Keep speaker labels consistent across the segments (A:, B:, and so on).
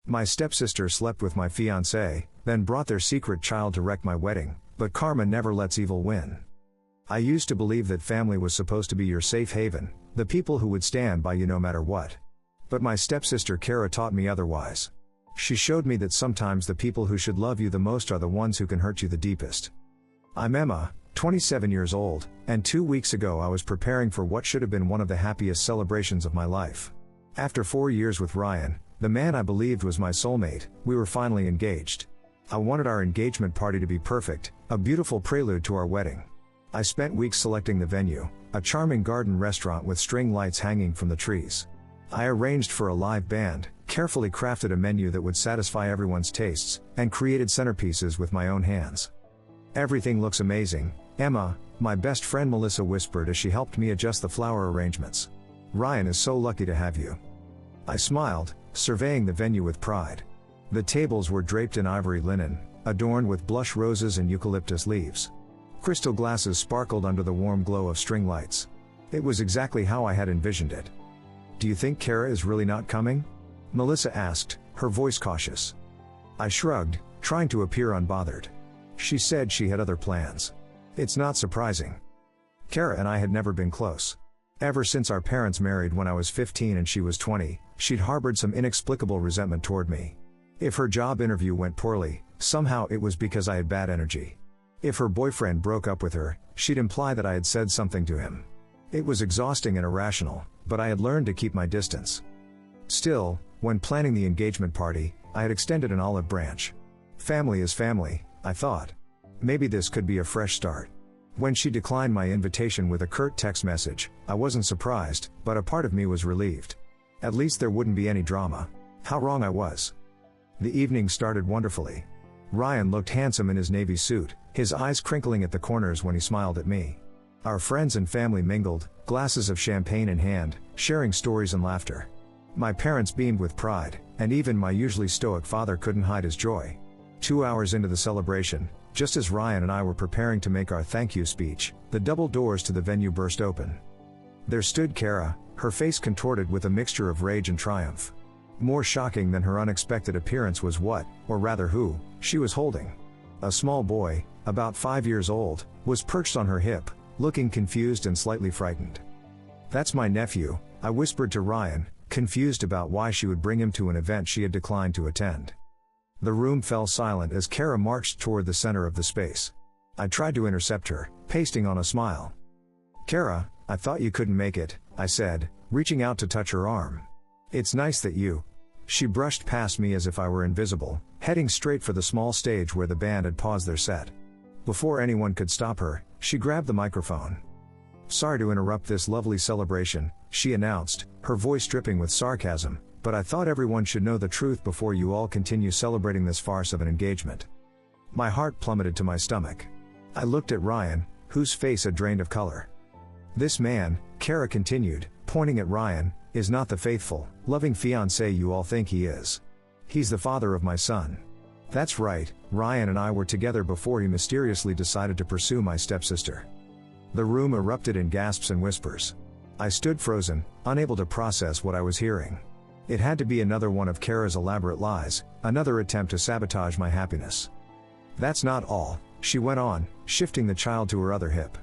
A: My stepsister slept with my fiancé, then brought their secret child to wreck my wedding, but karma never lets evil win. I used to believe that family was supposed to be your safe haven, the people who would stand by you no matter what. But my stepsister Cara taught me otherwise. She showed me that sometimes the people who should love you the most are the ones who can hurt you the deepest. I'm Emma, 27 years old, and 2 weeks ago I was preparing for what should have been one of the happiest celebrations of my life. After 4 years with Ryan, the man I believed was my soulmate, we were finally engaged. I wanted our engagement party to be perfect, a beautiful prelude to our wedding. I spent weeks selecting the venue, a charming garden restaurant with string lights hanging from the trees. I arranged for a live band, carefully crafted a menu that would satisfy everyone's tastes, and created centerpieces with my own hands. "Everything looks amazing, Emma," my best friend Melissa whispered as she helped me adjust the flower arrangements. "Ryan is so lucky to have you." I smiled, surveying the venue with pride. The tables were draped in ivory linen, adorned with blush roses and eucalyptus leaves. Crystal glasses sparkled under the warm glow of string lights. It was exactly how I had envisioned it. "Do you think Cara is really not coming?" Melissa asked, her voice cautious. I shrugged, trying to appear unbothered. She said she had other plans. It's not surprising. Cara and I had never been close. Ever since our parents married when I was 15 and she was 20, she'd harbored some inexplicable resentment toward me. If her job interview went poorly, somehow it was because I had bad energy. If her boyfriend broke up with her, she'd imply that I had said something to him. It was exhausting and irrational, but I had learned to keep my distance. Still, when planning the engagement party, I had extended an olive branch. Family is family, I thought. Maybe this could be a fresh start. When she declined my invitation with a curt text message, I wasn't surprised, but a part of me was relieved. At least there wouldn't be any drama. How wrong I was. The evening started wonderfully. Ryan looked handsome in his navy suit, his eyes crinkling at the corners when he smiled at me. Our friends and family mingled, glasses of champagne in hand, sharing stories and laughter. My parents beamed with pride, and even my usually stoic father couldn't hide his joy. 2 hours into the celebration, just as Ryan and I were preparing to make our thank you speech, the double doors to the venue burst open. There stood Cara, her face contorted with a mixture of rage and triumph. More shocking than her unexpected appearance was what, or rather who, she was holding. A small boy, about 5 years old, was perched on her hip, looking confused and slightly frightened. "That's my nephew," I whispered to Ryan, confused about why she would bring him to an event she had declined to attend. The room fell silent as Cara marched toward the center of the space. I tried to intercept her, pasting on a smile. "Cara, I thought you couldn't make it," I said, reaching out to touch her arm. "It's nice that you..." She brushed past me as if I were invisible, heading straight for the small stage where the band had paused their set. Before anyone could stop her, she grabbed the microphone. "Sorry to interrupt this lovely celebration," she announced, her voice dripping with sarcasm, "but I thought everyone should know the truth before you all continue celebrating this farce of an engagement." My heart plummeted to my stomach. I looked at Ryan, whose face had drained of color. "This man," Cara continued, pointing at Ryan, "is not the faithful, loving fiancé you all think he is. He's the father of my son." That's right, Ryan and I were together before he mysteriously decided to pursue my stepsister. The room erupted in gasps and whispers. I stood frozen, unable to process what I was hearing. It had to be another one of Cara's elaborate lies, another attempt to sabotage my happiness. "That's not all," she went on, shifting the child to her other hip.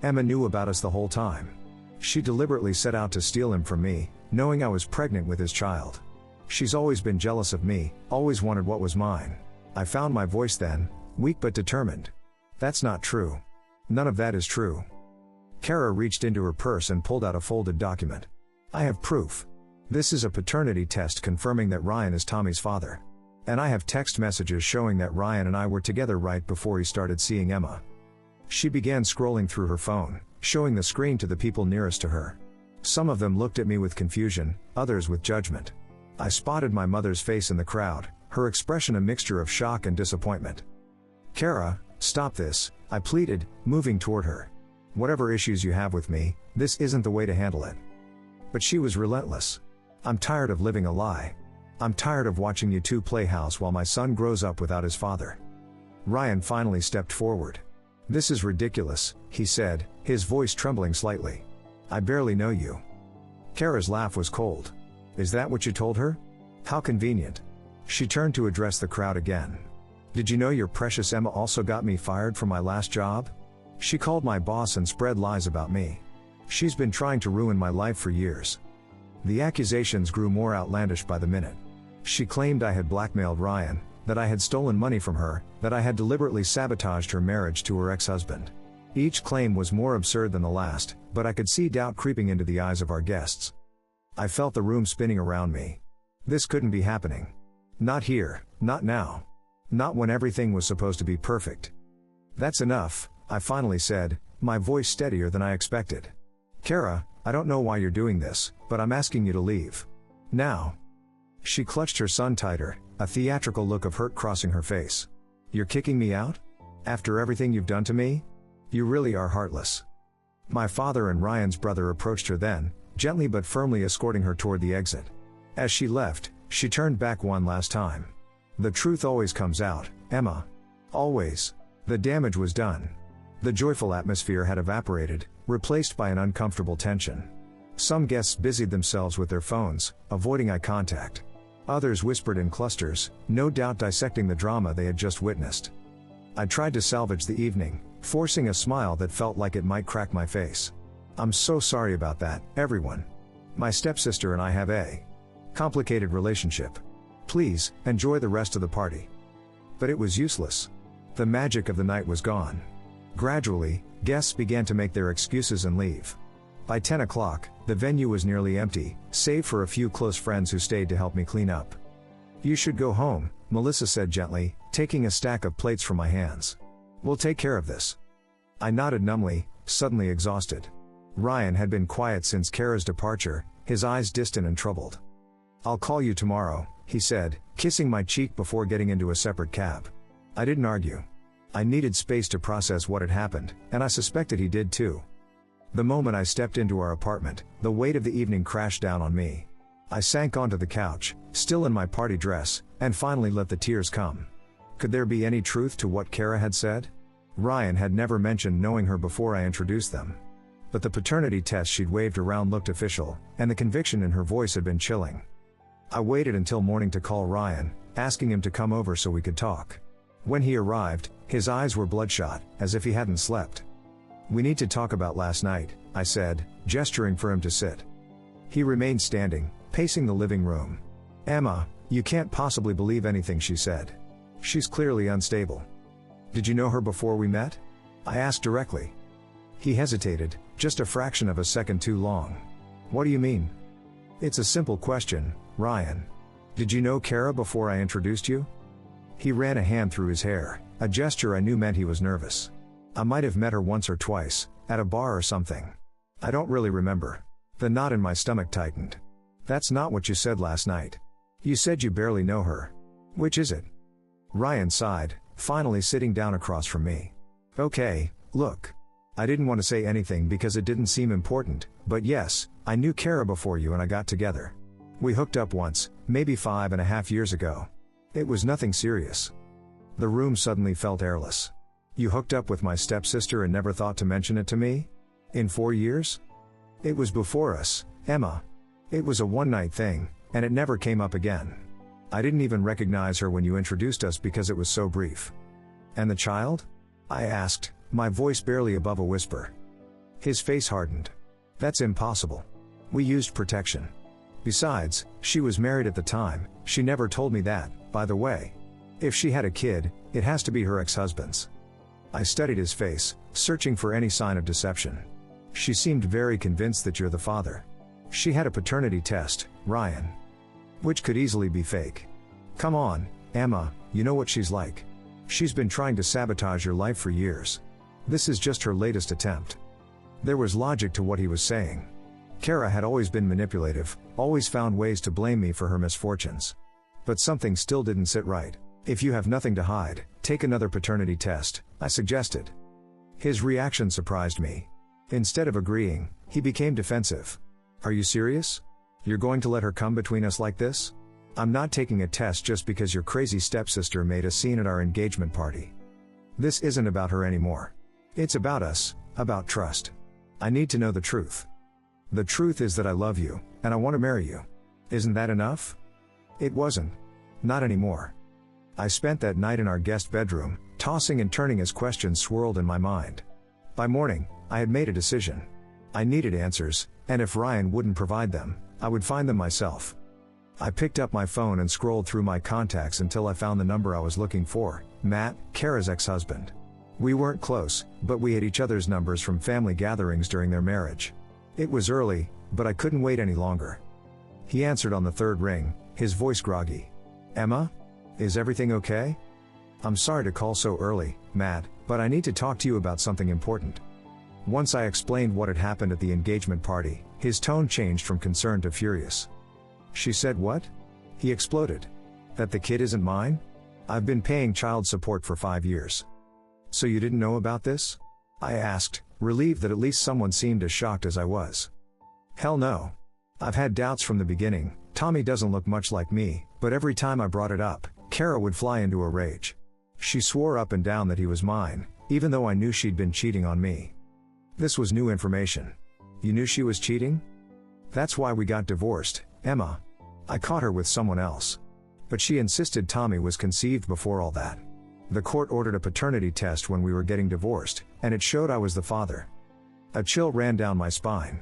A: "Emma knew about us the whole time. She deliberately set out to steal him from me, knowing I was pregnant with his child. She's always been jealous of me, always wanted what was mine." I found my voice then, weak but determined. "That's not true. None of that is true." Cara reached into her purse and pulled out a folded document. "I have proof. This is a paternity test confirming that Ryan is Tommy's father. And I have text messages showing that Ryan and I were together right before he started seeing Emma." She began scrolling through her phone, showing the screen to the people nearest to her. Some of them looked at me with confusion, others with judgment. I spotted my mother's face in the crowd, her expression a mixture of shock and disappointment. "Cara, stop this," I pleaded, moving toward her. "Whatever issues you have with me, this isn't the way to handle it." But she was relentless. "I'm tired of living a lie. I'm tired of watching you two play house while my son grows up without his father." Ryan finally stepped forward. "This is ridiculous," he said, his voice trembling slightly. "I barely know you." Cara's laugh was cold. "Is that what you told her? How convenient." She turned to address the crowd again. Did you know your precious Emma also got me fired from my last job? She called my boss and spread lies about me. She's been trying to ruin my life for years. The accusations grew more outlandish by the minute. She claimed I had blackmailed Ryan, that I had stolen money from her, that I had deliberately sabotaged her marriage to her ex-husband. Each claim was more absurd than the last, but I could see doubt creeping into the eyes of our guests. I felt the room spinning around me. This couldn't be happening. Not here, not now. Not when everything was supposed to be perfect. That's enough, I finally said, my voice steadier than I expected. Cara, I don't know why you're doing this, but I'm asking you to leave. Now. She clutched her son tighter, a theatrical look of hurt crossing her face. You're kicking me out? After everything you've done to me? You really are heartless. My father and Ryan's brother approached her then, gently but firmly escorting her toward the exit. As she left, she turned back one last time. The truth always comes out, Emma. Always. The damage was done. The joyful atmosphere had evaporated, replaced by an uncomfortable tension. Some guests busied themselves with their phones, avoiding eye contact. Others whispered in clusters, no doubt dissecting the drama they had just witnessed. I tried to salvage the evening, forcing a smile that felt like it might crack my face. I'm so sorry about that, everyone. My stepsister and I have a complicated relationship. Please, enjoy the rest of the party. But it was useless. The magic of the night was gone. Gradually, guests began to make their excuses and leave. By 10 o'clock, the venue was nearly empty, save for a few close friends who stayed to help me clean up. You should go home, Melissa said gently, taking a stack of plates from my hands. We'll take care of this. I nodded numbly, suddenly exhausted. Ryan had been quiet since Cara's departure, his eyes distant and troubled. I'll call you tomorrow, he said, kissing my cheek before getting into a separate cab. I didn't argue. I needed space to process what had happened, and I suspected he did too. The moment I stepped into our apartment, the weight of the evening crashed down on me. I sank onto the couch, still in my party dress, and finally let the tears come. Could there be any truth to what Cara had said? Ryan had never mentioned knowing her before I introduced them. But the paternity test she'd waved around looked official, and the conviction in her voice had been chilling. I waited until morning to call Ryan, asking him to come over so we could talk. When he arrived, his eyes were bloodshot, as if he hadn't slept. We need to talk about last night, I said, gesturing for him to sit. He remained standing, pacing the living room. Emma, you can't possibly believe anything she said. She's clearly unstable. Did you know her before we met? I asked directly. He hesitated, just a fraction of a second too long. What do you mean? It's a simple question, Ryan. Did you know Cara before I introduced you? He ran a hand through his hair, a gesture I knew meant he was nervous. I might have met her once or twice, at a bar or something. I don't really remember. The knot in my stomach tightened. That's not what you said last night. You said you barely know her. Which is it? Ryan sighed, finally sitting down across from me. Okay, look. I didn't want to say anything because it didn't seem important, but yes, I knew Cara before you and I got together. We hooked up once, maybe 5.5 years ago. It was nothing serious. The room suddenly felt airless. You hooked up with my stepsister and never thought to mention it to me? In 4 years? It was before us, Emma. It was a one-night thing, and it never came up again. I didn't even recognize her when you introduced us because it was so brief. And the child? I asked, my voice barely above a whisper. His face hardened. That's impossible. We used protection. Besides, she was married at the time. She never told me that, by the way. If she had a kid, it has to be her ex-husband's. I studied his face, searching for any sign of deception. She seemed very convinced that you're the father. She had a paternity test, Ryan. Which could easily be fake. Come on, Emma, you know what she's like. She's been trying to sabotage your life for years. This is just her latest attempt. There was logic to what he was saying. Cara had always been manipulative, always found ways to blame me for her misfortunes. But something still didn't sit right. If you have nothing to hide, take another paternity test, I suggested. His reaction surprised me. Instead of agreeing, he became defensive. Are you serious? You're going to let her come between us like this? I'm not taking a test just because your crazy stepsister made a scene at our engagement party. This isn't about her anymore. It's about us, about trust. I need to know the truth. The truth is that I love you, and I want to marry you. Isn't that enough? It wasn't. Not anymore. I spent that night in our guest bedroom, tossing and turning as questions swirled in my mind. By morning, I had made a decision. I needed answers, and if Ryan wouldn't provide them, I would find them myself. I picked up my phone and scrolled through my contacts until I found the number I was looking for, Matt, Cara's ex-husband. We weren't close, but we had each other's numbers from family gatherings during their marriage. It was early, but I couldn't wait any longer. He answered on the third ring, his voice groggy. Emma? Is everything okay? I'm sorry to call so early, Matt, but I need to talk to you about something important. Once I explained what had happened at the engagement party, his tone changed from concerned to furious. She said what? He exploded. That the kid isn't mine? I've been paying child support for 5 years. So you didn't know about this? I asked, relieved that at least someone seemed as shocked as I was. Hell no. I've had doubts from the beginning. Tommy doesn't look much like me, but every time I brought it up, Cara would fly into a rage. She swore up and down that he was mine, even though I knew she'd been cheating on me. This was new information. You knew she was cheating? That's why we got divorced, Emma. I caught her with someone else. But she insisted Tommy was conceived before all that. The court ordered a paternity test when we were getting divorced, and it showed I was the father. A chill ran down my spine.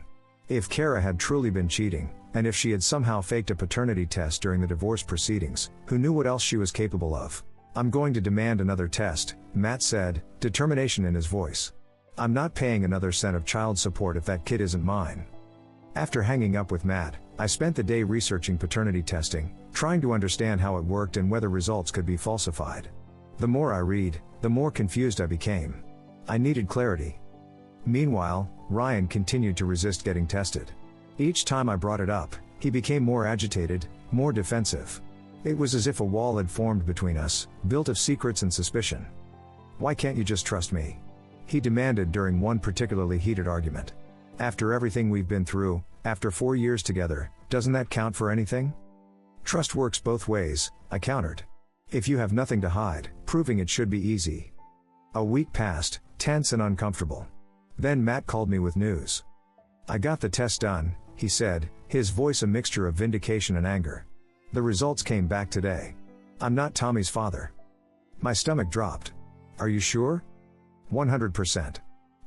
A: If Cara had truly been cheating, and if she had somehow faked a paternity test during the divorce proceedings, who knew what else she was capable of? I'm going to demand another test, Matt said, determination in his voice. I'm not paying another cent of child support if that kid isn't mine. After hanging up with Matt, I spent the day researching paternity testing, trying to understand how it worked and whether results could be falsified. The more I read, the more confused I became. I needed clarity. Meanwhile, Ryan continued to resist getting tested. Each time I brought it up, he became more agitated, more defensive. It was as if a wall had formed between us, built of secrets and suspicion. Why can't you just trust me? He demanded during one particularly heated argument. After everything we've been through, after 4 years together, doesn't that count for anything? Trust works both ways, I countered. If you have nothing to hide, proving it should be easy. A week passed, tense and uncomfortable. Then Matt called me with news. I got the test done, he said, his voice a mixture of vindication and anger. The results came back today. I'm not Tommy's father. My stomach dropped. Are you sure? 100%.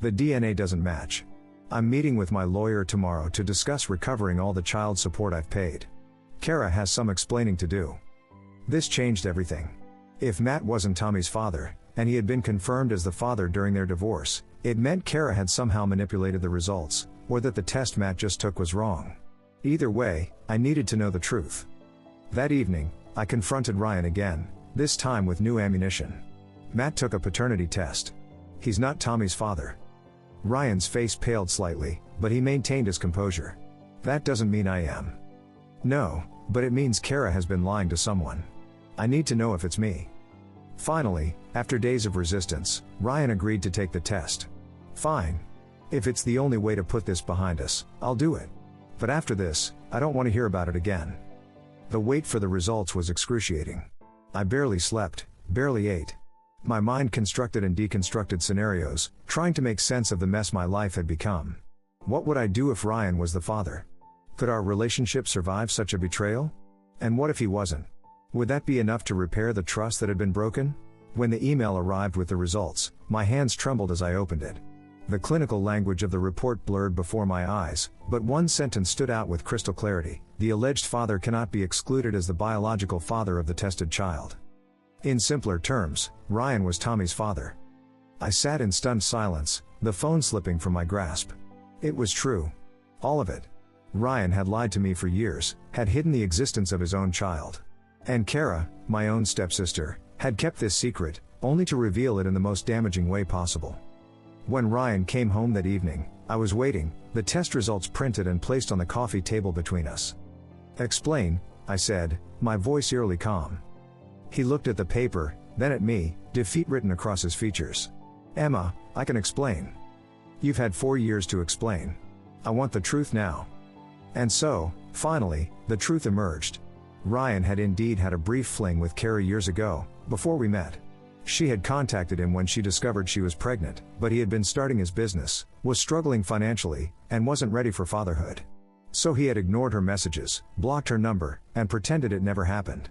A: The DNA doesn't match. I'm meeting with my lawyer tomorrow to discuss recovering all the child support I've paid. Cara has some explaining to do. This changed everything. If Matt wasn't Tommy's father, and he had been confirmed as the father during their divorce, it meant Cara had somehow manipulated the results, or that the test Matt just took was wrong. Either way, I needed to know the truth. That evening, I confronted Ryan again, this time with new ammunition. Matt took a paternity test. He's not Tommy's father. Ryan's face paled slightly, but he maintained his composure. That doesn't mean I am. No, but it means Cara has been lying to someone. I need to know if it's me. Finally, after days of resistance, Ryan agreed to take the test. Fine. If it's the only way to put this behind us, I'll do it. But after this, I don't want to hear about it again. The wait for the results was excruciating. I barely slept, barely ate. My mind constructed and deconstructed scenarios, trying to make sense of the mess my life had become. What would I do if Ryan was the father? Could our relationship survive such a betrayal? And what if he wasn't? Would that be enough to repair the trust that had been broken? When the email arrived with the results, my hands trembled as I opened it. The clinical language of the report blurred before my eyes, but one sentence stood out with crystal clarity: the alleged father cannot be excluded as the biological father of the tested child. In simpler terms, Ryan was Tommy's father. I sat in stunned silence, the phone slipping from my grasp. It was true. All of it. Ryan had lied to me for years, had hidden the existence of his own child. And Cara, my own stepsister, had kept this secret, only to reveal it in the most damaging way possible. When Ryan came home that evening, I was waiting, the test results printed and placed on the coffee table between us. Explain, I said, my voice eerily calm. He looked at the paper, then at me, defeat written across his features. Emma, I can explain. You've had 4 years to explain. I want the truth now. And so, finally, the truth emerged. Ryan had indeed had a brief fling with Cara years ago, before we met. She had contacted him when she discovered she was pregnant, but he had been starting his business, was struggling financially, and wasn't ready for fatherhood. So he had ignored her messages, blocked her number, and pretended it never happened.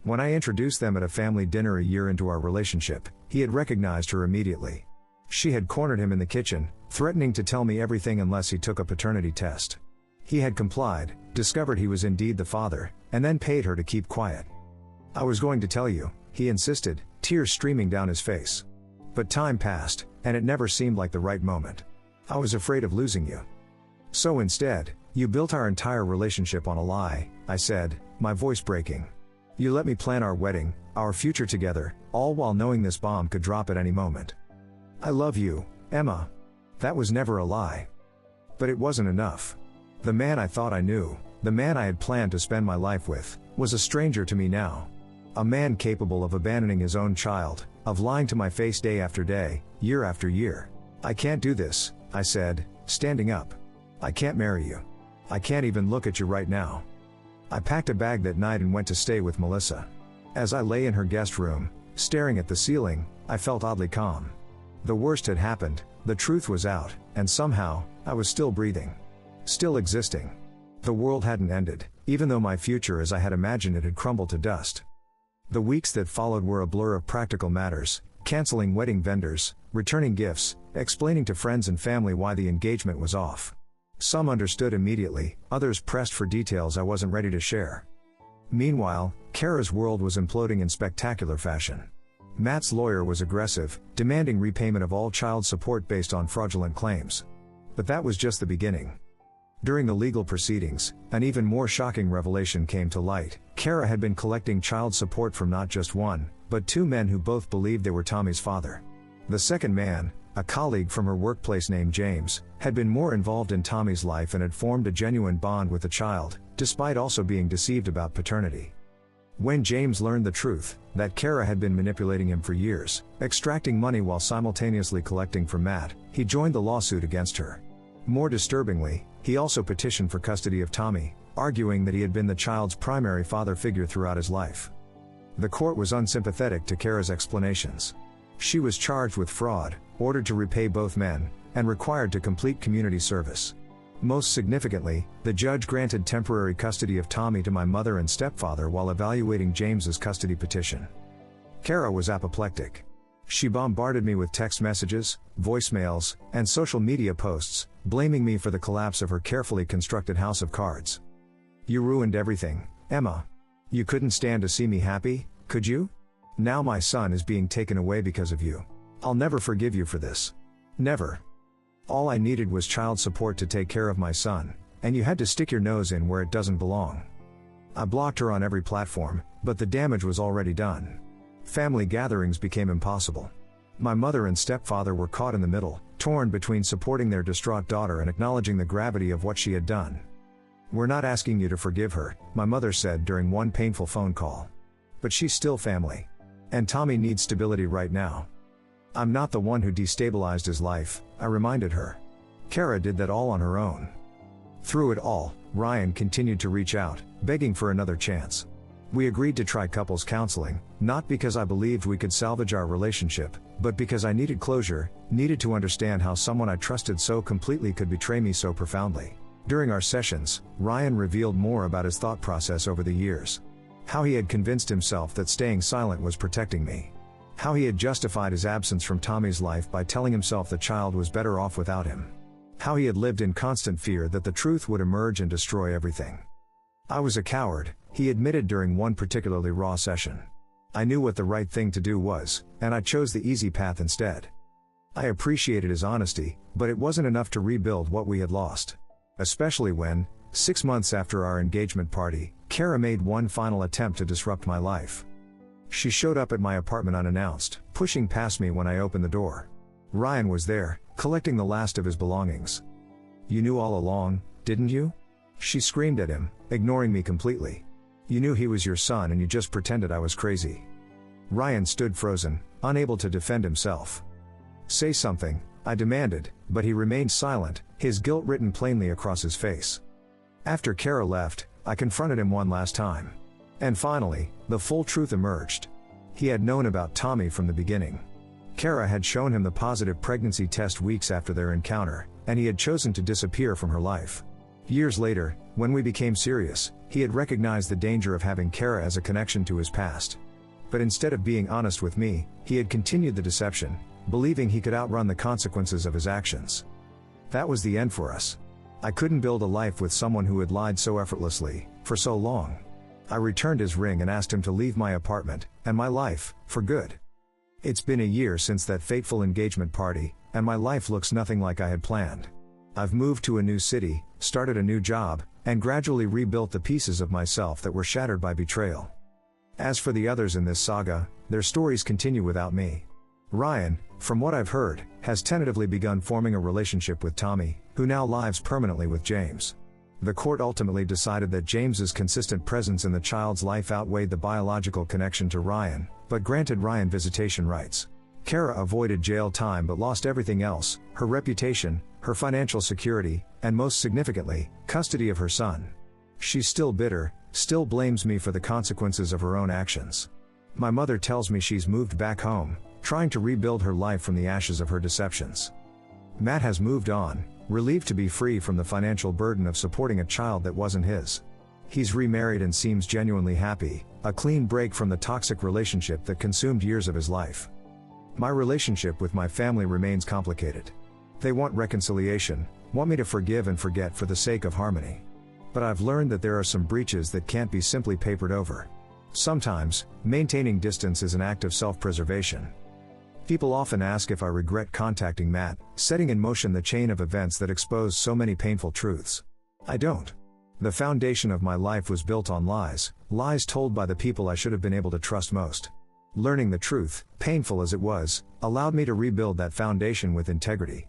A: When I introduced them at a family dinner a year into our relationship, he had recognized her immediately. She had cornered him in the kitchen, threatening to tell me everything unless he took a paternity test. He had complied, discovered he was indeed the father, and then paid her to keep quiet. I was going to tell you, he insisted, tears streaming down his face. But time passed, and it never seemed like the right moment. I was afraid of losing you. So instead, you built our entire relationship on a lie, I said, my voice breaking. You let me plan our wedding, our future together, all while knowing this bomb could drop at any moment. I love you, Emma. That was never a lie. But it wasn't enough. The man I thought I knew, the man I had planned to spend my life with, was a stranger to me now. A man capable of abandoning his own child, of lying to my face day after day, year after year. I can't do this, I said, standing up. I can't marry you. I can't even look at you right now. I packed a bag that night and went to stay with Melissa. As I lay in her guest room, staring at the ceiling, I felt oddly calm. The worst had happened, the truth was out, and somehow, I was still breathing. Still existing. The world hadn't ended, even though my future as I had imagined it had crumbled to dust. The weeks that followed were a blur of practical matters, canceling wedding vendors, returning gifts, explaining to friends and family why the engagement was off. Some understood immediately, others pressed for details I wasn't ready to share. Meanwhile, Cara's world was imploding in spectacular fashion. Matt's lawyer was aggressive, demanding repayment of all child support based on fraudulent claims. But that was just the beginning. During the legal proceedings, an even more shocking revelation came to light. Cara had been collecting child support from not just one, but two men who both believed they were Tommy's father. The second man, a colleague from her workplace named James, had been more involved in Tommy's life and had formed a genuine bond with the child, despite also being deceived about paternity. When James learned the truth, that Cara had been manipulating him for years, extracting money while simultaneously collecting from Matt, he joined the lawsuit against her. More disturbingly, he also petitioned for custody of Tommy, arguing that he had been the child's primary father figure throughout his life. The court was unsympathetic to Cara's explanations. She was charged with fraud, ordered to repay both men, and required to complete community service. Most significantly, the judge granted temporary custody of Tommy to my mother and stepfather while evaluating James's custody petition. Cara was apoplectic. She bombarded me with text messages, voicemails, and social media posts, blaming me for the collapse of her carefully constructed house of cards. You ruined everything, Emma. You couldn't stand to see me happy, could you? Now my son is being taken away because of you. I'll never forgive you for this. Never. All I needed was child support to take care of my son, and you had to stick your nose in where it doesn't belong. I blocked her on every platform, but the damage was already done. Family gatherings became impossible. My mother and stepfather were caught in the middle, torn between supporting their distraught daughter and acknowledging the gravity of what she had done. We're not asking you to forgive her, my mother said during one painful phone call. But she's still family. And Tommy needs stability right now. I'm not the one who destabilized his life, I reminded her. Cara did that all on her own. Through it all, Ryan continued to reach out, begging for another chance. We agreed to try couples counseling, not because I believed we could salvage our relationship, but because I needed closure, needed to understand how someone I trusted so completely could betray me so profoundly. During our sessions, Ryan revealed more about his thought process over the years. How he had convinced himself that staying silent was protecting me. How he had justified his absence from Tommy's life by telling himself the child was better off without him. How he had lived in constant fear that the truth would emerge and destroy everything. I was a coward, he admitted during one particularly raw session. I knew what the right thing to do was, and I chose the easy path instead. I appreciated his honesty, but it wasn't enough to rebuild what we had lost. Especially when, 6 months after our engagement party, Cara made one final attempt to disrupt my life. She showed up at my apartment unannounced, pushing past me when I opened the door. Ryan was there, collecting the last of his belongings. You knew all along, didn't you? She screamed at him, ignoring me completely. You knew he was your son and you just pretended I was crazy. Ryan stood frozen, unable to defend himself. Say something, I demanded, but he remained silent, his guilt written plainly across his face. After Cara left, I confronted him one last time. And finally, the full truth emerged. He had known about Tommy from the beginning. Cara had shown him the positive pregnancy test weeks after their encounter, and he had chosen to disappear from her life. Years later, when we became serious, he had recognized the danger of having Cara as a connection to his past. But instead of being honest with me, he had continued the deception, believing he could outrun the consequences of his actions. That was the end for us. I couldn't build a life with someone who had lied so effortlessly, for so long. I returned his ring and asked him to leave my apartment, and my life, for good. It's been a year since that fateful engagement party, and my life looks nothing like I had planned. I've moved to a new city, started a new job, and gradually rebuilt the pieces of myself that were shattered by betrayal. As for the others in this saga, their stories continue without me. Ryan, from what I've heard, has tentatively begun forming a relationship with Tommy, who now lives permanently with James. The court ultimately decided that James's consistent presence in the child's life outweighed the biological connection to Ryan, but granted Ryan visitation rights. Cara avoided jail time but lost everything else: her reputation, her financial security, and most significantly, custody of her son. She's still bitter, still blames me for the consequences of her own actions. My mother tells me she's moved back home, trying to rebuild her life from the ashes of her deceptions. Matt has moved on, relieved to be free from the financial burden of supporting a child that wasn't his. He's remarried and seems genuinely happy, a clean break from the toxic relationship that consumed years of his life. My relationship with my family remains complicated. They want reconciliation, want me to forgive and forget for the sake of harmony. But I've learned that there are some breaches that can't be simply papered over. Sometimes, maintaining distance is an act of self-preservation. People often ask if I regret contacting Matt, setting in motion the chain of events that exposed so many painful truths. I don't. The foundation of my life was built on lies, lies told by the people I should have been able to trust most. Learning the truth, painful as it was, allowed me to rebuild that foundation with integrity.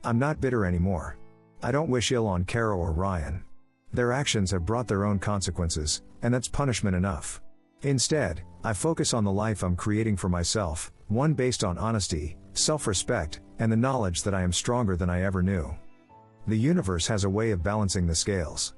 A: I'm not bitter anymore. I don't wish ill on Cara or Ryan. Their actions have brought their own consequences, and that's punishment enough. Instead, I focus on the life I'm creating for myself, one based on honesty, self-respect, and the knowledge that I am stronger than I ever knew. The universe has a way of balancing the scales.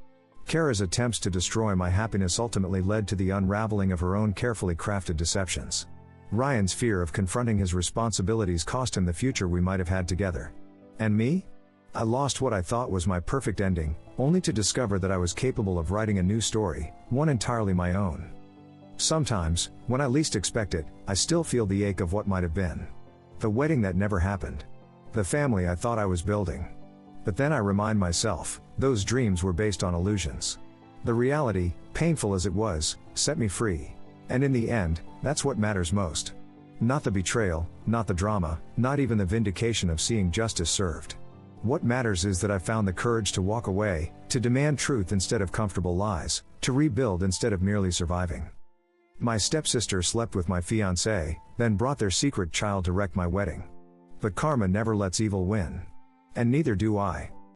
A: Cara's attempts to destroy my happiness ultimately led to the unraveling of her own carefully crafted deceptions. Ryan's fear of confronting his responsibilities cost him the future we might have had together. And me? I lost what I thought was my perfect ending, only to discover that I was capable of writing a new story, one entirely my own. Sometimes, when I least expect it, I still feel the ache of what might have been. The wedding that never happened. The family I thought I was building. But then I remind myself, those dreams were based on illusions. The reality, painful as it was, set me free. And in the end, that's what matters most. Not the betrayal, not the drama, not even the vindication of seeing justice served. What matters is that I found the courage to walk away, to demand truth instead of comfortable lies, to rebuild instead of merely surviving. My stepsister slept with my fiancé, then brought their secret child to wreck my wedding. But karma never lets evil win. And neither do I.